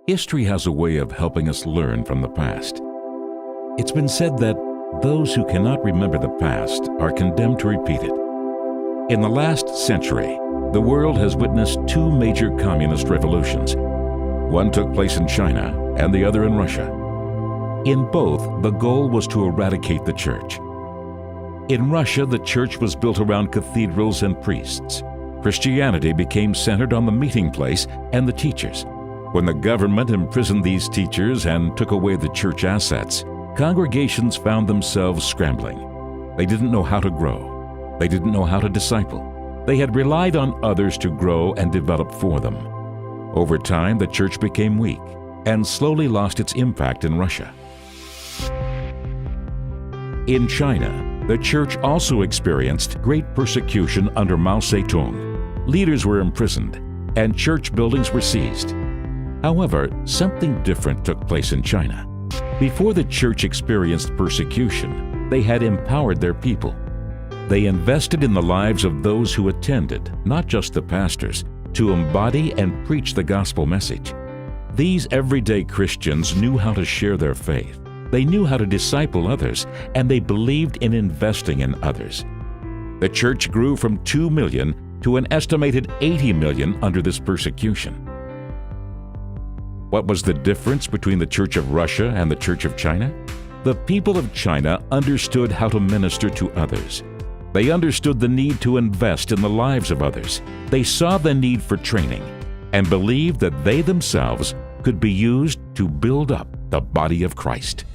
History has a way of helping us learn from the past. It's been said that those who cannot remember the past are condemned to repeat it. In the last century, the world has witnessed two major communist revolutions. One took place in China and the other in Russia. In both, the goal was to eradicate the church. In Russia, the church was built around cathedrals and priests. Christianity became centered on the meeting place and the teachers. When the government imprisoned these teachers and took away the church assets, congregations found themselves scrambling. They didn't know how to grow. They didn't know how to disciple. They had relied on others to grow and develop for them. Over time, the church became weak and slowly lost its impact in Russia. In China, the church also experienced great persecution under Mao Zedong. Leaders were imprisoned, and church buildings were seized. However, something different took place in China. Before the church experienced persecution, they had empowered their people. They invested in the lives of those who attended, not just the pastors, to embody and preach the gospel message. These everyday Christians knew how to share their faith. They knew how to disciple others, and they believed in investing in others. The church grew from 2 million to an estimated 80 million under this persecution. What was the difference between the Church of Russia and the Church of China? The people of China understood how to minister to others. They understood the need to invest in the lives of others. They saw the need for training and believed that they themselves could be used to build up the body of Christ.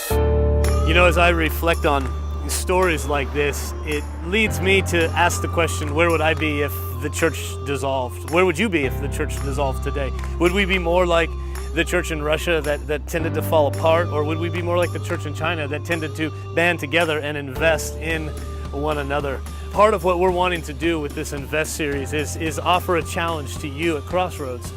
You know, as I reflect on stories like this, it leads me to ask the question, where would I be if the church dissolved? Where would you be if the church dissolved today? Would we be more like the church in Russia that tended to fall apart, or would we be more like the church in China that tended to band together and invest in one another? Part of what we're wanting to do with this Invest series is offer a challenge to you at Crossroads.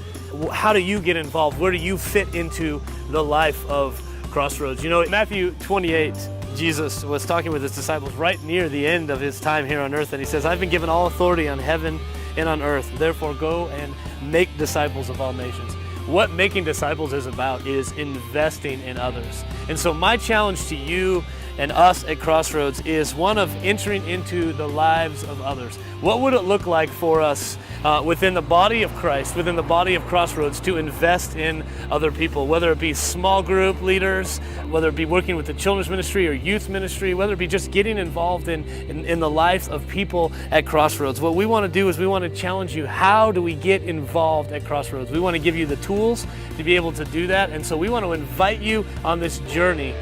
How do you get involved? Where do you fit into the life of Crossroads? You know, in Matthew 28, Jesus was talking with his disciples right near the end of his time here on earth, and he says, I've been given all authority on heaven and on earth. Therefore, go and make disciples of all nations. What making disciples is about is investing in others. And so my challenge to you and us at Crossroads is one of entering into the lives of others. What would it look like for us within the body of Christ, within the body of Crossroads, to invest in other people, whether it be small group leaders, whether it be working with the children's ministry or youth ministry, whether it be just getting involved in the lives of people at Crossroads. What we want to do is we want to challenge you. How do we get involved at Crossroads? We want to give you the tools to be able to do that. And so we want to invite you on this journey